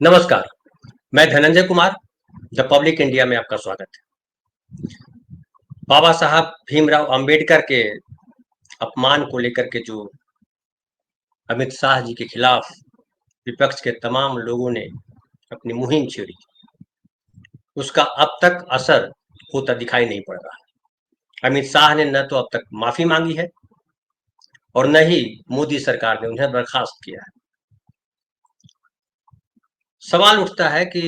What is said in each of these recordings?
नमस्कार, मैं Dhananjay Kumar, the public India में आपका स्वागत है। बाबा साहब भीमराव अंबेडकर के अपमान को लेकर के जो अमित शाह जी के खिलाफ विपक्ष के तमाम लोगों ने अपनी मुहिम छेड़ी, उसका अब तक असर होता दिखाई नहीं पड़ रहा है। अमित शाह ने न तो अब तक माफी मांगी है और न ही मोदी सरकार ने उन्हें बर्खास्त किया है। सवाल उठता है कि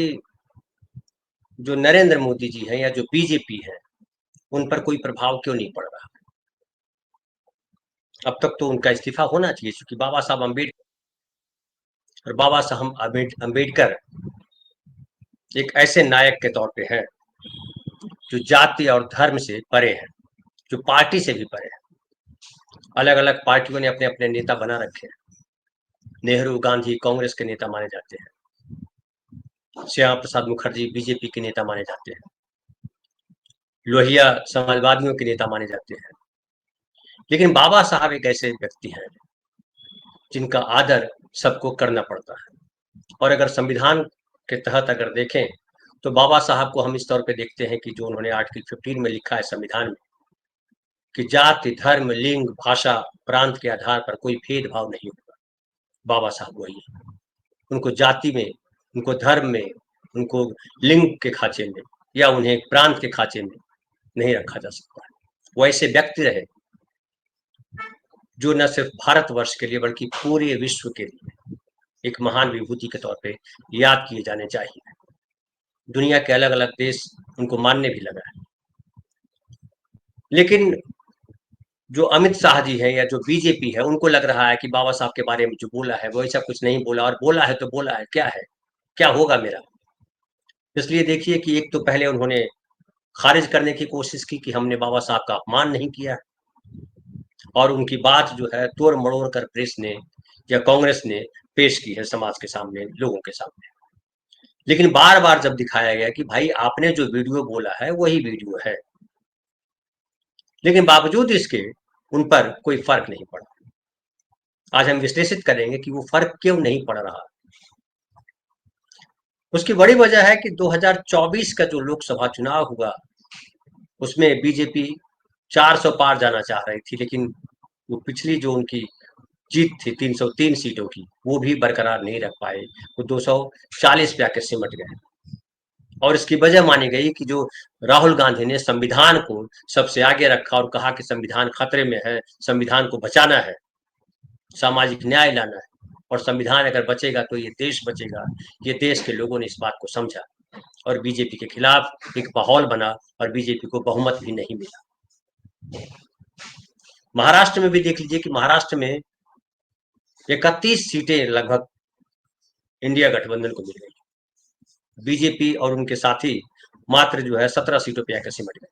जो नरेंद्र मोदी जी हैं या जो बीजेपी है, उन पर कोई प्रभाव क्यों नहीं पड़ रहा। अब तक तो उनका इस्तीफा होना चाहिए, क्योंकि बाबा साहब अम्बेडकर और बाबा साहब अम्बेडकर एक ऐसे नायक के तौर पे हैं जो जाति और धर्म से परे हैं, जो पार्टी से भी परे हैं। अलग अलग पार्टियों ने अपने अपने नेता बना रखे हैं। नेहरू गांधी कांग्रेस के नेता माने जाते हैं, श्यामा प्रसाद मुखर्जी बीजेपी के नेता माने जाते हैं, लोहिया समाजवादियों के नेता माने जाते हैं। लेकिन बाबा साहब एक ऐसे व्यक्ति हैं जिनका आदर सबको करना पड़ता है। और अगर संविधान के तहत अगर देखें तो बाबा साहब को हम इस तौर पे देखते हैं कि जो उन्होंने आर्टिकल 15 में लिखा है संविधान में कि जाति धर्म लिंग भाषा प्रांत के आधार पर कोई भेदभाव नहीं होगा। बाबा साहब वही है। उनको जाति में, उनको धर्म में, उनको लिंग के खांचे में या उन्हें प्रांत के खांचे में नहीं रखा जा सकता। वो ऐसे व्यक्ति रहे जो न सिर्फ भारतवर्ष के लिए बल्कि पूरे विश्व के लिए एक महान विभूति के तौर पे याद किए जाने चाहिए। दुनिया के अलग अलग देश उनको मानने भी लगा है। लेकिन जो अमित शाह जी हैं या जो बीजेपी है, उनको लग रहा है कि बाबा साहब के बारे में जो बोला है वो ऐसा कुछ नहीं बोला, और बोला है तो बोला है, क्या होगा मेरा। इसलिए देखिए कि एक तो पहले उन्होंने खारिज करने की कोशिश की कि हमने बाबा साहब का अपमान नहीं किया, और उनकी बात जो है तोड़ मड़ोड़ कर प्रेस ने या कांग्रेस ने पेश की है समाज के सामने, लोगों के सामने। लेकिन बार बार जब दिखाया गया कि भाई आपने जो वीडियो बोला है वही वीडियो है, लेकिन बावजूद इसके उन पर कोई फर्क नहीं पड़ा। आज हम विश्लेषित करेंगे कि वो फर्क क्यों नहीं पड़ रहा। उसकी बड़ी वजह है कि 2024 का जो लोकसभा चुनाव हुआ उसमें बीजेपी 400 पार जाना चाह रही थी, लेकिन वो पिछली जो उनकी जीत थी 303 सीटों की, वो भी बरकरार नहीं रख पाए। वो 240 पे आके सिमट गए। और इसकी वजह मानी गई कि जो राहुल गांधी ने संविधान को सबसे आगे रखा और कहा कि संविधान खतरे में है, संविधान को बचाना है, सामाजिक न्याय लाना है, और संविधान अगर बचेगा तो ये देश बचेगा। ये देश के लोगों ने इस बात को समझा और बीजेपी के खिलाफ एक माहौल बना और बीजेपी को बहुमत भी नहीं मिला। महाराष्ट्र में भी देख लीजिए कि महाराष्ट्र में 31 सीटें लगभग इंडिया गठबंधन को मिल गई। बीजेपी और उनके साथी मात्र जो है 17 सीटों पे आकर सिमट गए।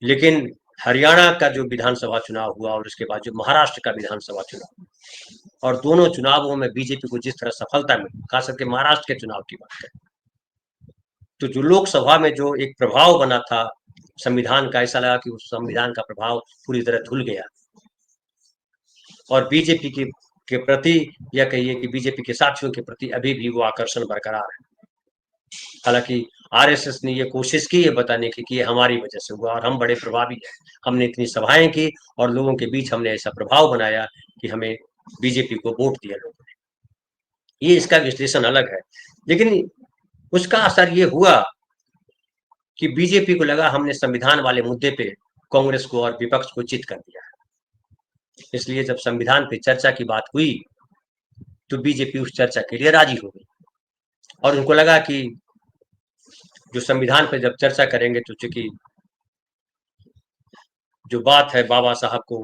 लेकिन हरियाणा का जो विधानसभा चुनाव हुआ और उसके बाद जो महाराष्ट्र का विधानसभा चुनाव, और दोनों चुनावों में बीजेपी को जिस तरह सफलता मिली, खास करके महाराष्ट्र के चुनाव की बात करें तो जो लोकसभा में जो एक प्रभाव बना था संविधान का, ऐसा लगा कि उस संविधान का प्रभाव पूरी तरह धुल गया और बीजेपी के प्रति या कहिए कि बीजेपी के साथियों के प्रति अभी भी वो आकर्षण बरकरार है। हालांकि आरएसएस ने ये कोशिश की है बताने की कि ये हमारी वजह से हुआ और हम बड़े प्रभावी हैं, हमने इतनी सभाएं की और लोगों के बीच हमने ऐसा प्रभाव बनाया कि हमें बीजेपी को वोट दिया लोगों ने। ये इसका विश्लेषण अलग है, लेकिन उसका असर ये हुआ कि बीजेपी को लगा हमने संविधान वाले मुद्दे पे कांग्रेस को और विपक्ष को चित कर दिया है। इसलिए जब संविधान पे चर्चा की बात हुई तो बीजेपी उस चर्चा के लिए राजी हो गई और उनको लगा कि जो संविधान पे जब चर्चा करेंगे तो चूंकि जो बात है बाबा साहब को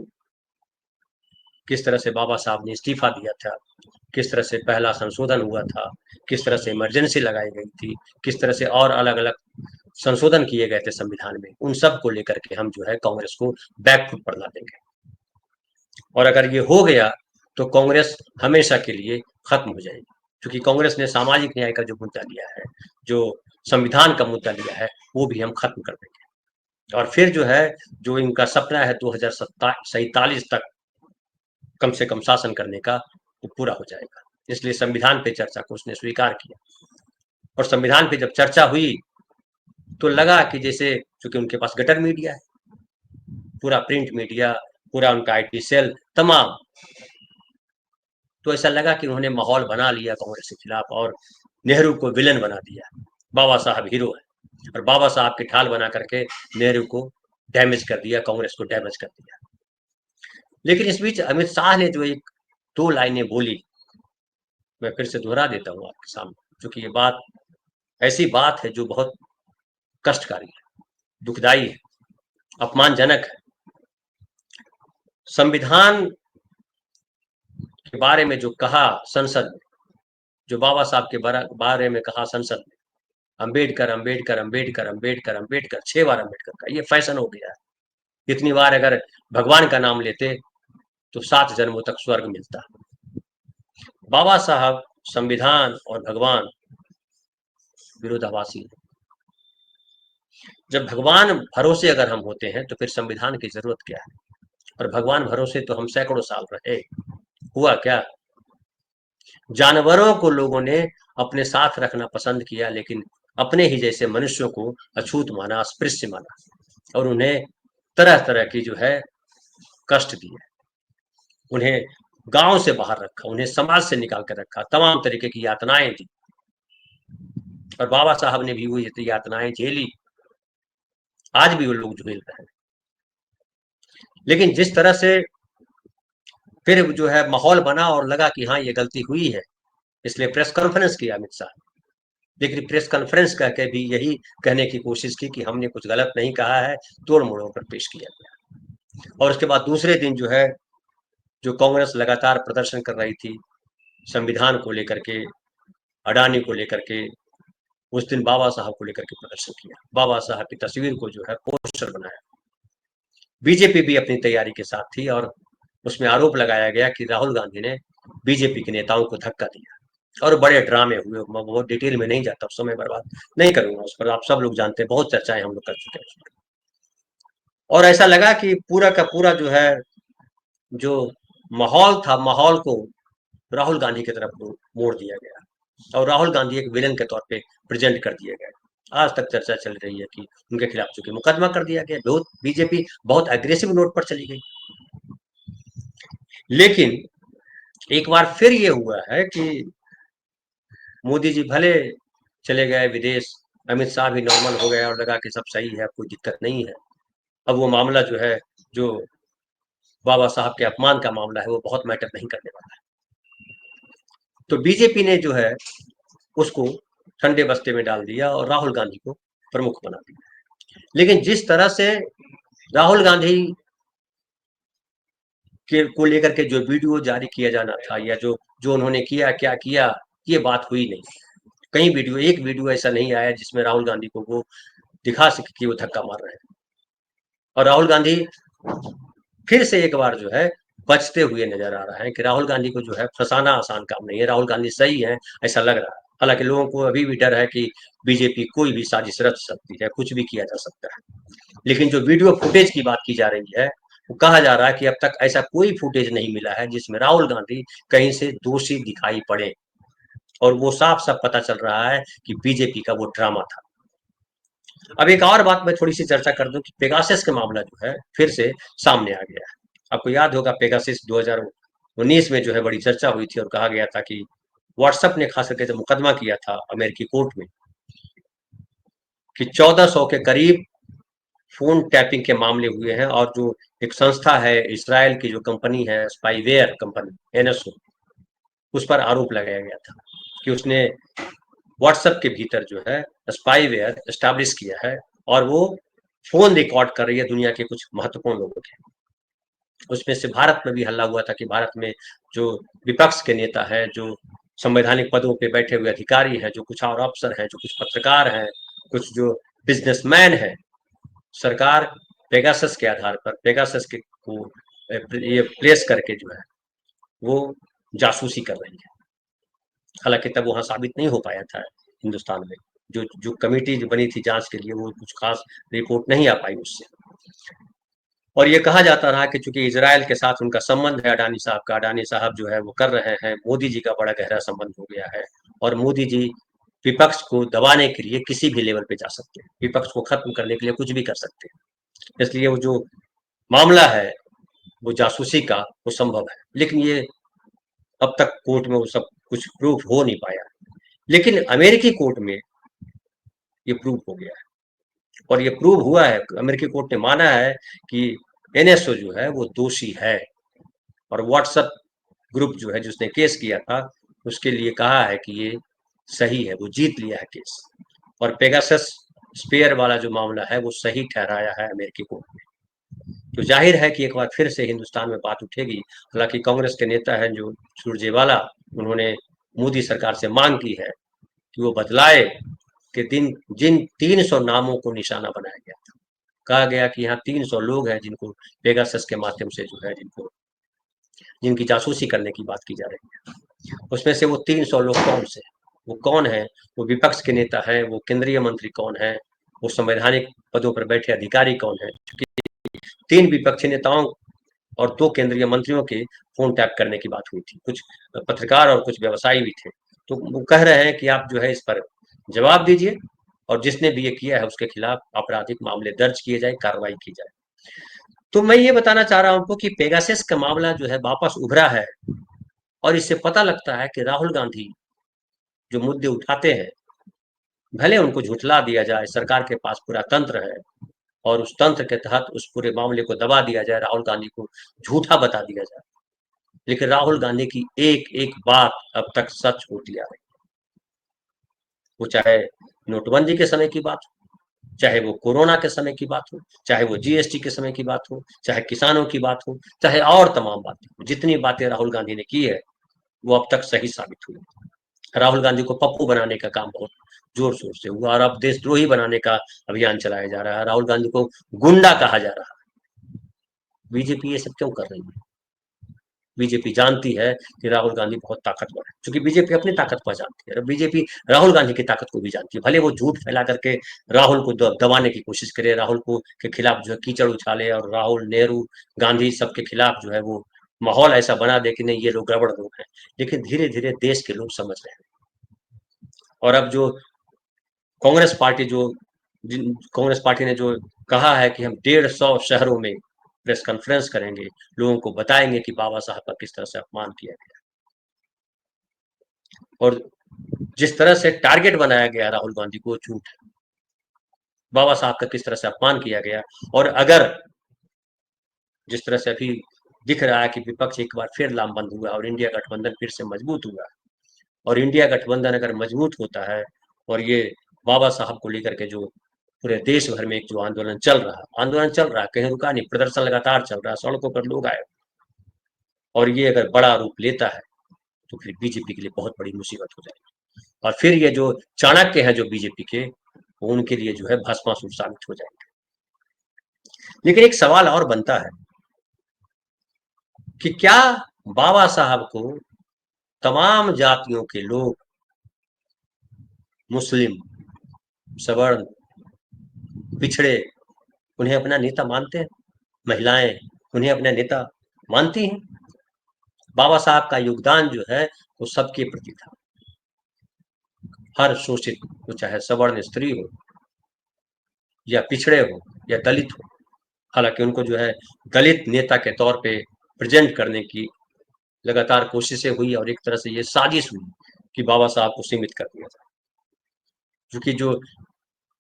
किस तरह से बाबा साहब ने इस्तीफा दिया था, किस तरह से पहला संशोधन हुआ था, किस तरह से इमरजेंसी लगाई गई थी, किस तरह से और अलग अलग संशोधन किए गए थे संविधान में, उन सब को लेकर के हम जो है कांग्रेस को बैकफुट पर ला देंगे। और अगर ये हो गया तो कांग्रेस हमेशा के लिए खत्म हो जाएगी, क्योंकि कांग्रेस ने सामाजिक न्याय का जो मुद्दा लिया है, जो संविधान का मुद्दा लिया है, वो भी हम खत्म कर देंगे। और फिर जो है जो इनका सपना है 2047 तक कम से कम शासन करने का, वो पूरा हो जाएगा। इसलिए संविधान पे चर्चा को उसने स्वीकार किया। और संविधान पे जब चर्चा हुई तो लगा कि जैसे, चूंकि उनके पास गटर मीडिया है, पूरा प्रिंट मीडिया, पूरा उनका आईटी सेल तमाम, तो ऐसा लगा कि उन्होंने माहौल बना लिया कांग्रेस के खिलाफ और नेहरू को विलन बना दिया। बाबा साहब हीरो है और बाबा साहब की ढाल बना करके नेहरू को डैमेज कर दिया, कांग्रेस को डैमेज कर दिया। लेकिन इस बीच अमित शाह ने जो एक दो लाइनें बोली, मैं फिर से दोहरा देता हूँ आपके सामने, क्योंकि ये बात ऐसी बात है जो बहुत कष्टकारी है, दुखदाई है, अपमानजनक है। संविधान के बारे में जो कहा संसद में, जो बाबा साहब के बारे में कहा संसद में, अंबेडकर अंबेडकर अंबेडकर अंबेडकर अंबेडकर, 6 बार अंबेडकर का ये फैशन हो गया है। इतनी बार अगर भगवान का नाम लेते तो 7 जन्मों तक स्वर्ग मिलता। बाबा साहब, संविधान और भगवान विरोधाभासी है। जब भगवान भरोसे अगर हम होते हैं तो फिर संविधान की जरूरत क्या है? और भगवान भरोसे तो हम सैकड़ों साल रहे। हुआ क्या? जानवरों को लोगों ने अपने साथ रखना पसंद किया, लेकिन अपने ही जैसे मनुष्यों को अछूत माना, अस्पृश्य माना और उन्हें तरह तरह की जो है कष्ट दिए, उन्हें गांव से बाहर रखा, उन्हें समाज से निकाल कर रखा, तमाम तरीके की यातनाएं दी। और बाबा साहब ने भी वो यातनाएं झेली, आज भी वो लोग झेल रहे हैं। लेकिन जिस तरह से फिर जो है माहौल बना और लगा कि हाँ ये गलती हुई है, इसलिए प्रेस कॉन्फ्रेंस किया अमित शाह। लेकिन प्रेस कॉन्फ्रेंस करके भी यही कहने की कोशिश की कि हमने कुछ गलत नहीं कहा है, तोड़ मोड़ कर पेश किया गया। और उसके बाद दूसरे दिन जो है, जो कांग्रेस लगातार प्रदर्शन कर रही थी संविधान को लेकर के, अडानी को लेकर के, उस दिन बाबा साहब को लेकर के प्रदर्शन किया। बाबा साहब की तस्वीर को जो है पोस्टर बनाया। बीजेपी भी अपनी तैयारी के साथ थी और उसमें आरोप लगाया गया कि राहुल गांधी ने बीजेपी के नेताओं को धक्का दिया और बड़े ड्रामे हुए। मैं बहुत डिटेल में नहीं जाता, समय बर्बाद नहीं करूंगा उस पर, आप सब लोग जानते हैं, बहुत चर्चाएं हम लोग कर चुके हैं। और ऐसा लगा कि पूरा का पूरा जो है, जो माहौल था, माहौल को राहुल गांधी की तरफ मोड़ दिया गया और राहुल गांधी एक विलन के तौर पे प्रेजेंट कर दिए गए। आज तक चर्चा चल रही है कि उनके खिलाफ चूंकि मुकदमा कर दिया गया, बहुत बीजेपी बहुत एग्रेसिव नोट पर चली गई। लेकिन एक बार फिर ये हुआ है कि मोदी जी भले चले गए विदेश, अमित शाह भी नॉर्मल हो गया और लगा कि सब सही है, कोई दिक्कत नहीं है। अब वो मामला जो है, जो बाबा साहब के अपमान का मामला है, वो बहुत मैटर नहीं करने वाला है। तो बीजेपी ने जो है उसको ठंडे बस्ते में डाल दिया और राहुल गांधी को प्रमुख बना दिया। लेकिन जिस तरह से राहुल गांधी के को लेकर के जो वीडियो जारी किया जाना था, या जो जो उन्होंने किया, क्या किया, ये बात हुई नहीं। कई वीडियो, एक वीडियो ऐसा नहीं आया जिसमें राहुल गांधी को वो दिखा सके कि वो धक्का मार रहे हैं। और राहुल गांधी फिर से एक बार जो है बचते हुए नजर आ रहा है कि राहुल गांधी को जो है फंसाना आसान काम नहीं है। राहुल गांधी सही है ऐसा लग रहा है। हालांकि लोगों को अभी भी डर है कि बीजेपी कोई भी साजिश रच सकती है, कुछ भी किया जा सकता है। लेकिन जो वीडियो फुटेज की बात की जा रही है, वो कहा जा रहा है कि अब तक ऐसा कोई फुटेज नहीं मिला है जिसमें राहुल गांधी कहीं से दोषी दिखाई पड़े। और वो साफ साफ पता चल रहा है कि बीजेपी का वो ड्रामा था। अब एक और बात मैं थोड़ी सी चर्चा कर दूं कि पेगासस का मामला जो है फिर से सामने आ गया है। आपको याद होगा पेगासस 2019 में जो है बड़ी चर्चा हुई थी और कहा गया था कि व्हाट्सएप ने खास करके जब मुकदमा किया था अमेरिकी कोर्ट में कि 1400 के करीब फोन टैपिंग के मामले हुए हैं। और जो एक संस्था है इसराइल की, जो कंपनी है स्पाईवेयर कंपनी एनएसओ, उस पर आरोप लगाया गया था कि उसने व्हाट्सएप के भीतर जो है स्पाईवेयर एस्टैब्लिश किया है और वो फोन रिकॉर्ड कर रही है दुनिया के कुछ महत्वपूर्ण लोगों के। उसमें से भारत में भी हल्ला हुआ था कि भारत में जो विपक्ष के नेता हैं, जो संवैधानिक पदों पे बैठे हुए अधिकारी हैं, जो कुछ और अफसर हैं, जो कुछ पत्रकार हैं, कुछ जो बिजनेसमैन हैं, सरकार पेगासस के आधार पर पेगासस के को ये प्लेस करके जो है वो जासूसी कर रही है। हालांकि तब वहां साबित नहीं हो पाया था हिंदुस्तान में, जो जो कमेटी जो बनी थी जांच के लिए, वो कुछ खास रिपोर्ट नहीं आ पाई उससे। और ये कहा जाता रहा कि चूंकि इजराइल के साथ उनका संबंध है अडानी साहब का, अडानी साहब जो है वो कर रहे हैं, मोदी जी का बड़ा गहरा संबंध हो गया है और मोदी जी विपक्ष को दबाने के लिए किसी भी लेवल पे जा सकते हैं, विपक्ष को खत्म करने के लिए कुछ भी कर सकते हैं। इसलिए वो जो मामला है वो जासूसी का वो संभव है, लेकिन ये अब तक कोर्ट में वो सब कुछ प्रूफ हो नहीं पाया। लेकिन अमेरिकी कोर्ट में ये प्रूफ हो गया है और ये प्रूव हुआ है, अमेरिकी कोर्ट ने माना है कि एनएसओ जो है वो दोषी है और व्हाट्सएप ग्रुप जो है जिसने केस किया था उसके लिए कहा है कि ये सही है, वो जीत लिया है केस। और पेगासस स्पेयर वाला जो मामला है वो सही ठहराया है अमेरिकी कोर्ट में। तो जाहिर है कि एक बार फिर से हिंदुस्तान में बात उठेगी। हालांकि कांग्रेस के नेता हैं जो सुरजेवाला, उन्होंने मोदी सरकार से मांग की है कि वो बतलाए कि जिन 300 नामों को निशाना बनाया गया था, कहा गया कि यहाँ 300 लोग हैं जिनको पेगासस के माध्यम से जो है जिनकी जासूसी करने की बात की जा रही है। उसमें से वो 300 लोग कौन से, वो कौन है, वो विपक्ष के नेता है, वो केंद्रीय मंत्री कौन है, वो संवैधानिक पदों पर बैठे अधिकारी कौन है। 3 विपक्षी नेताओं और 2 केंद्रीय मंत्रियों के फोन टैप करने की बात हुई थी, कुछ पत्रकार और कुछ व्यवसायी भी थे। तो वो कह रहे हैं कि आप जो है इस पर जवाब दीजिए और जिसने भी ये किया है उसके खिलाफ आपराधिक मामले दर्ज किए जाए, कार्रवाई की जाए। तो मैं ये बताना चाह रहा हूं आपको कि पेगासस का मामला जो है वापस उभरा है और इससे पता लगता है कि राहुल गांधी जो मुद्दे उठाते हैं, भले उनको झुठला दिया जाए, सरकार के पास पूरा तंत्र है और उस तंत्र के तहत उस पूरे मामले को दबा दिया जाए, राहुल गांधी को झूठा बता दिया जाए, लेकिन राहुल गांधी की एक एक बात अब तक सच होती आ रही। वो चाहे नोटबंदी के समय की बात हो, चाहे वो कोरोना के समय की बात हो, चाहे वो जीएसटी के समय की बात हो, चाहे किसानों की बात हो, चाहे और तमाम बातें, जितनी बातें राहुल गांधी ने की है वो अब तक सही साबित हुई। राहुल गांधी को पप्पू बनाने का काम बहुत जोर शोर से हुआ और अब देशद्रोही बनाने का अभियान चलाया जा रहा है, राहुल गांधी को गुंडा कहा जा रहा है। बीजेपी ये सब क्यों कर रही है? बीजेपी जानती है कि राहुल गांधी बहुत ताकतवर है, क्योंकि बीजेपी अपनी ताकत पर जानती है, बीजेपी राहुल गांधी की ताकत को भी जानती है। भले वो झूठ फैला करके राहुल को दबाने की कोशिश करे, राहुल को के खिलाफ जो है कीचड़ उछाले और राहुल, नेहरू, गांधी सबके खिलाफ जो है वो माहौल ऐसा बना दे कि नहीं ये लोग गड़बड़ लोग हैं, लेकिन धीरे धीरे देश के लोग समझ रहे हैं। और अब जो कांग्रेस पार्टी जो कांग्रेस पार्टी ने जो कहा है कि हम 150 शहरों में प्रेस कॉन्फ्रेंस करेंगे, लोगों को बताएंगे कि बाबा साहब का किस तरह से अपमान किया गया और जिस तरह से टारगेट बनाया गया राहुल गांधी को, झूठ है। बाबा साहब का किस तरह से अपमान किया गया और अगर जिस तरह से अभी दिख रहा है कि विपक्ष एक बार फिर लामबंद हुआ और इंडिया गठबंधन फिर से मजबूत हुआ और इंडिया गठबंधन अगर मजबूत होता है और ये बाबा साहब को लेकर के जो पूरे देश भर में एक जो आंदोलन चल रहा है, कहीं रुका नहीं, प्रदर्शन लगातार चल रहा है, सड़कों पर लोग आए और ये अगर बड़ा रूप लेता है तो फिर बीजेपी के लिए बहुत बड़ी मुसीबत हो जाएगी और फिर ये जो चाणक्य हैं जो बीजेपी के, वो उनके लिए जो है भस्मासुर साबित हो जाएंगे। लेकिन एक सवाल और बनता है कि क्या बाबा साहब को तमाम जातियों के लोग, मुस्लिम, सवर्ण, पिछड़े, उन्हें अपना नेता मानते हैं? महिलाएं उन्हें अपना नेता मानती हैं? बाबा साहब का योगदान जो है वो सबके प्रति था, हर शोषित, वो चाहे सवर्ण स्त्री हो या पिछड़े हो या दलित हो। हालांकि उनको जो है दलित नेता के तौर पे प्रेजेंट करने की लगातार कोशिशें हुई और एक तरह से ये साजिश हुई कि बाबा साहब को सीमित कर दिया जाए, क्योंकि जो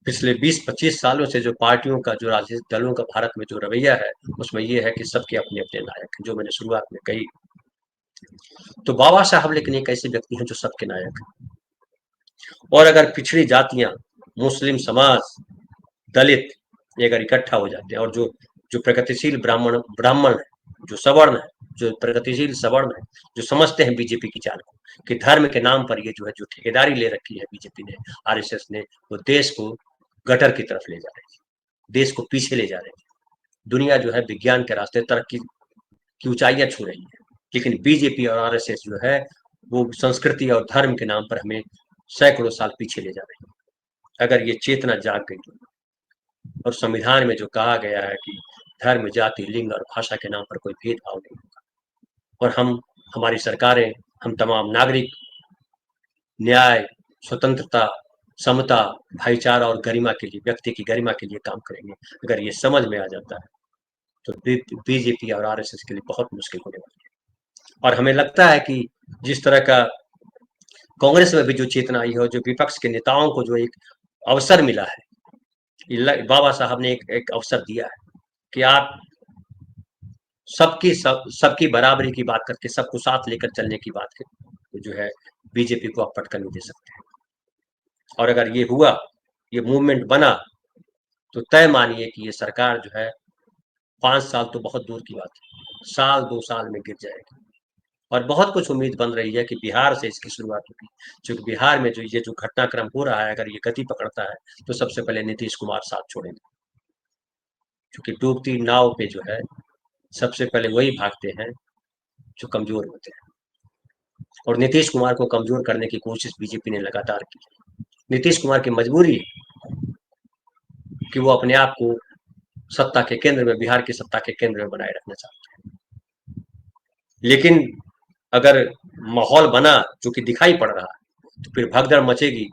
पिछले 20-25 सालों से जो पार्टियों का, जो राजनीतिक दलों का भारत में जो रवैया है उसमें ये है कि सबके अपने अपने नायक हैं, जो मैंने शुरुआत में कही। तो बाबा साहब लेकिन एक ऐसे व्यक्ति हैं जो सबके नायक हैं और अगर पिछड़ी जातियां, मुस्लिम समाज, दलित ये अगर इकट्ठा हो जाते हैं और जो जो प्रगतिशील ब्राह्मण ब्राह्मण है, जो सवर्ण है, जो प्रगतिशील सवर्ण है, जो समझते हैं बीजेपी की चाल को कि धर्म के नाम पर ये जो है जो ठेकेदारी ले रखी है बीजेपी ने, आरएसएस ने, वो देश को गटर की तरफ ले जा रही है, देश को पीछे ले जा रही है। दुनिया जो है विज्ञान के रास्ते तरक्की की ऊंचाइयां छू रही है, लेकिन बीजेपी और आरएसएस जो है वो संस्कृति और धर्म के नाम पर हमें सैकड़ों साल पीछे ले जा रही है। अगर ये चेतना जाग गई और संविधान में जो कहा गया है कि धर्म, जाति, लिंग और भाषा के नाम पर कोई भेदभाव नहीं होगा। और हमारी सरकारें, हम तमाम नागरिक न्याय, स्वतंत्रता, समता, भाईचारा और गरिमा के लिए, व्यक्ति की गरिमा के लिए काम करेंगे। अगर ये समझ में आ जाता है तो बीजेपी और आरएसएस के लिए बहुत मुश्किल होने वाली है। और हमें लगता है कि जिस तरह का कांग्रेस में भी जो चेतना आई है और जो विपक्ष के नेताओं को जो एक अवसर मिला है, बाबा साहब ने एक अवसर दिया है कि आप सबकी बराबरी की बात करके, सबको साथ लेकर चलने की बात करके, तो जो है बीजेपी को आप पटकन नहीं दे सकते। और अगर ये हुआ, ये मूवमेंट बना, तो तय मानिए कि ये सरकार जो है 5 साल तो बहुत दूर की बात है, साल 2 साल में गिर जाएगी। और बहुत कुछ उम्मीद बन रही है कि बिहार से इसकी शुरुआत होगी, क्योंकि बिहार में जो घटनाक्रम हो रहा है, अगर ये गति पकड़ता है तो सबसे पहले नीतीश कुमार साथ छोड़ेंगे, क्योंकि डूबती नाव पे जो है सबसे पहले वही भागते हैं जो कमजोर होते हैं। और नीतीश कुमार को कमजोर करने की कोशिश बीजेपी ने लगातार की। नीतीश कुमार की मजबूरी है कि वो अपने आप को सत्ता के केंद्र में, बिहार की सत्ता के केंद्र में बनाए रखना चाहते हैं। लेकिन अगर माहौल बना जो कि दिखाई पड़ रहा है, तो फिर भगदड़ मचेगी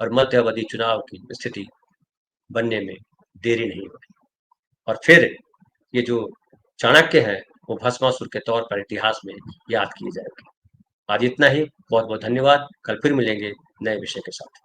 और मध्य अवधि चुनाव की स्थिति बनने में देरी नहीं होगी। और फिर ये जो चाणक्य है वो भस्मासुर के तौर पर इतिहास में याद किए जाएंगे। आज इतना ही। बहुत बहुत धन्यवाद। कल फिर मिलेंगे नए विषय के साथ।